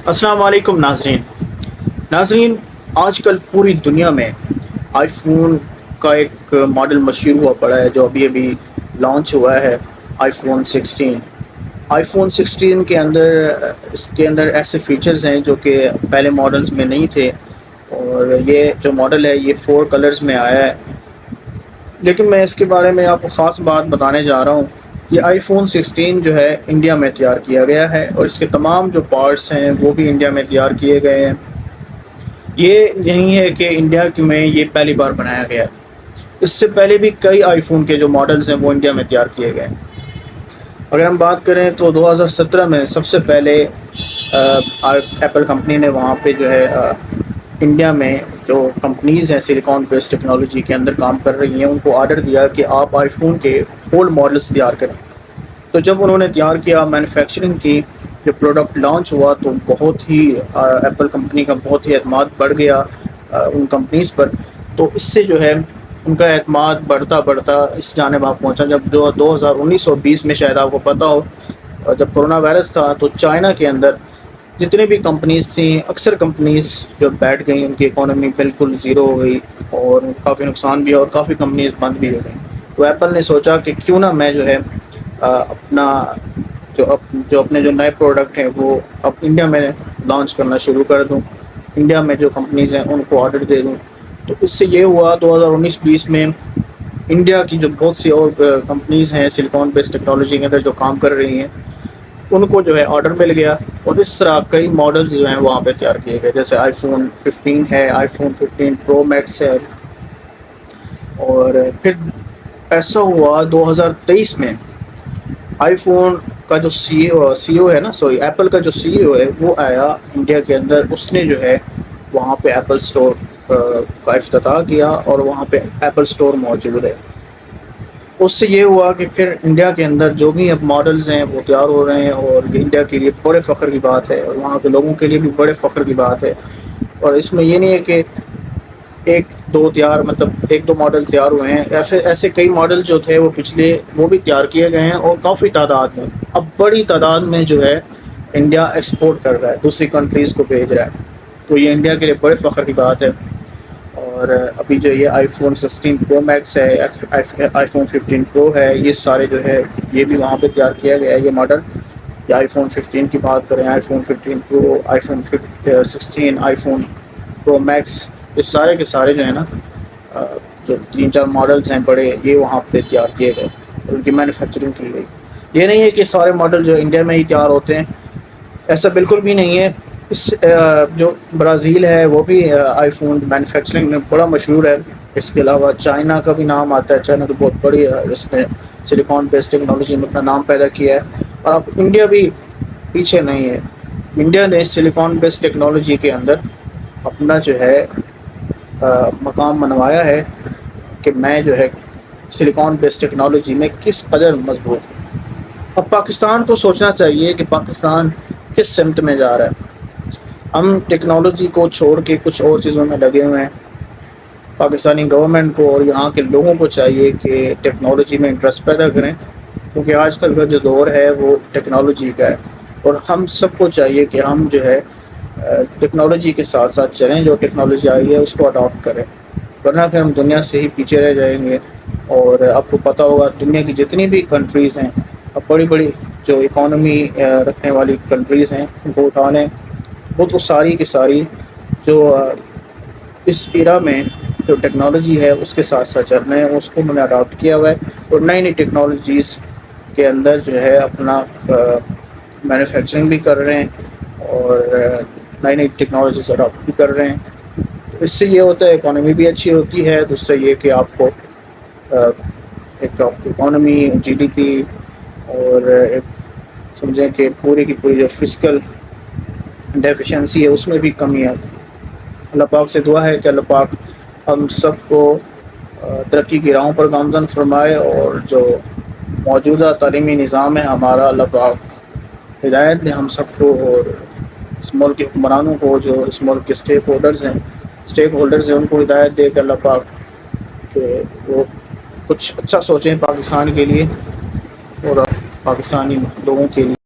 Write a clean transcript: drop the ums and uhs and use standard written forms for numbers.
السلام علیکم ناظرین، آج کل پوری دنیا میں آئی فون کا ایک ماڈل مشہور ہوا پڑا ہے جو ابھی ابھی لانچ ہوا ہے، آئی فون 16۔ آئی فون 16 کے اندر اس کے اندر ایسے فیچرز ہیں جو کہ پہلے ماڈلز میں نہیں تھے، اور یہ جو ماڈل ہے یہ 4 کلرز میں آیا ہے۔ لیکن میں اس کے بارے میں آپ کو خاص بات بتانے جا رہا ہوں۔ یہ آئی فون 16 جو ہے انڈیا میں تیار کیا گیا ہے، اور اس کے تمام جو پارٹس ہیں وہ بھی انڈیا میں تیار کیے گئے ہیں۔ یہ نہیں ہے کہ انڈیا میں یہ پہلی بار بنایا گیا ہے، اس سے پہلے بھی کئی آئی فون کے جو ماڈلز ہیں وہ انڈیا میں تیار کیے گئے ہیں۔ اگر ہم بات کریں تو 2017 میں سب سے پہلے ایپل کمپنی نے وہاں پہ جو ہے انڈیا میں جو کمپنیز ہیں سلیکان بیس ٹیکنالوجی کے اندر کام کر رہی ہیں ان کو آرڈر دیا کہ آپ آئی فون کے اولڈ ماڈلس تیار کریں۔ تو جب انہوں نے تیار کیا، مینوفیکچرنگ کی، جب پروڈکٹ لانچ ہوا تو بہت ہی ایپل کمپنی کا بہت ہی اعتماد بڑھ گیا ان کمپنیز پر۔ تو اس سے جو ہے ان کا اعتماد بڑھتا بڑھتا اس جانب آپ پہنچا جب جو 2019 اور 20 میں شاید آپ کو پتہ ہو، جب کرونا وائرس تھا تو چائنا کے اندر جتنے بھی کمپنیز تھیں اکثر کمپنیز جو بیٹھ گئیں، ان کی اکانومی بالکل زیرو ہو گئی اور کافی نقصان بھی ہوا اور کافی کمپنیز بند بھی ہو گئیں۔ تو ایپل نے سوچا کہ کیوں نہ میں جو ہے اپنا جو اپنے جو نئے پروڈکٹ ہیں وہ اب انڈیا میں لانچ کرنا شروع کر دوں، انڈیا میں جو کمپنیز ہیں ان کو آرڈر دے دوں۔ تو اس سے یہ ہوا 2019-20 میں انڈیا کی جو بہت سی اور کمپنیز ہیں سلیکان بیس ٹیکنالوجی کے اندر جو کام کر رہی ہیں ان کو جو ہے آرڈر مل گیا، اور اس طرح کئی ماڈلز جو ہیں وہاں پہ تیار کیے گئے، جیسے آئی فون 15 ہے، آئی فون 15 پرو میکس ہے۔ اور پھر ایسا ہوا 2023 میں آئی فون کا جو سی او ہے نا، سوری ایپل کا جو سی او ہے وہ آیا انڈیا کے اندر، اس نے جو ہے وہاں پہ ایپل اسٹور کا افتتاح کیا اور وہاں پہ ایپل اسٹور موجود ہے۔ اس سے یہ ہوا کہ پھر انڈیا کے اندر جو بھی اب ماڈلز ہیں وہ تیار ہو رہے ہیں، اور یہ انڈیا کے لیے بڑے فخر کی بات ہے اور وہاں کے لوگوں کے لیے بھی بڑے فخر کی بات ہے۔ اور اس میں یہ نہیں ہے کہ ایک دو ماڈل تیار ہوئے ہیں، ایسے کئی ماڈل جو تھے وہ پچھلے وہ بھی تیار کیے گئے ہیں، اور کافی تعداد میں اب بڑی تعداد میں جو ہے انڈیا ایکسپورٹ کر رہا ہے، دوسری کنٹریز کو بھیج رہا ہے۔ تو یہ انڈیا کے لیے بڑے فخر کی بات ہے۔ اور ابھی جو یہ آئی فون 16 پرو میکس ہے، آئی فون 15 پرو ہے، یہ سارے جو ہے یہ بھی وہاں پہ تیار کیا گیا ہے یہ ماڈل۔ یا آئی فون 15 کی بات کریں، آئی فون 15 پرو، آئی فون 16، آئی فون پرو میکس، یہ سارے کے سارے جو ہیں نا جو 3-4 ماڈلز ہیں بڑے، یہ وہاں پہ تیار کیے گئے اور ان کی مینوفیکچرنگ کی گئی۔ یہ نہیں ہے کہ سارے ماڈل جو انڈیا میں ہی تیار ہوتے ہیں، ایسا بالکل بھی نہیں ہے۔ اس جو برازیل ہے وہ بھی آئی فون مینوفیکچرنگ میں بڑا مشہور ہے۔ اس کے علاوہ چائنا کا بھی نام آتا ہے، چائنا تو بہت بڑی اس نے سلیکان بیس ٹیکنالوجی میں اپنا نام پیدا کیا ہے۔ اور اب انڈیا بھی پیچھے نہیں ہے، انڈیا نے سلیکان بیس ٹیکنالوجی کے اندر اپنا جو ہے مقام منوایا ہے کہ میں جو ہے سلیکان بیس ٹیکنالوجی میں کس قدر مضبوط ہوں۔ اب پاکستان کو سوچنا چاہیے کہ پاکستان کس سمت میں جا رہا ہے۔ ہم ٹیکنالوجی کو چھوڑ کے کچھ اور چیزوں میں لگے ہوئے ہیں۔ پاکستانی گورنمنٹ کو اور یہاں کے لوگوں کو چاہیے کہ ٹیکنالوجی میں انٹرسٹ پیدا کریں، کیونکہ آج کل کا جو دور ہے وہ ٹیکنالوجی کا ہے، اور ہم سب کو چاہیے کہ ہم جو ہے ٹیکنالوجی کے ساتھ ساتھ چلیں، جو ٹیکنالوجی آئی ہے اس کو اڈاپٹ کریں، ورنہ پھر ہم دنیا سے ہی پیچھے رہ جائیں گے۔ اور آپ کو پتہ ہوگا دنیا کی جتنی بھی کنٹریز ہیں، اب بڑی بڑی جو اکانومی رکھنے والی کنٹریز ہیں ان کو اٹھا لیں، وہ تو ساری کی ساری جو اس ایرا میں جو ٹیکنالوجی ہے اس کے ساتھ ساتھ چل رہے ہیں، اس کو انہوں نے اڈاپٹ کیا ہوا ہے، اور نئی نئی ٹیکنالوجیز کے اندر جو ہے اپنا مینوفیکچرنگ بھی کر رہے ہیں اور نئی نئی ٹیکنالوجیز اڈاپٹ بھی کر رہے ہیں۔ اس سے یہ ہوتا ہے اکانومی بھی اچھی ہوتی ہے، دوسرا یہ کہ آپ کو ایک اکانومی، جی ڈی پی، اور ایک سمجھیں کہ پوری کی پوری جو فزیکل ڈیفیشنسی ہے اس میں بھی کمی آتی ہے۔ اللہ پاک سے دعا ہے کہ اللہ پاک ہم سب کو ترقی کی راہوں پر گامزن فرمائے، اور جو موجودہ تعلیمی نظام ہے ہمارا، اللہ پاک ہدایت دے ہم سب کو، اور اس ملک کے حکمرانوں کو، جو اس ملک کے اسٹیک ہولڈرز ہیں ان کو ہدایت دے کہ اللہ پاک کہ وہ کچھ اچھا سوچیں پاکستان کے لیے اور پاکستانی لوگوں کے لیے۔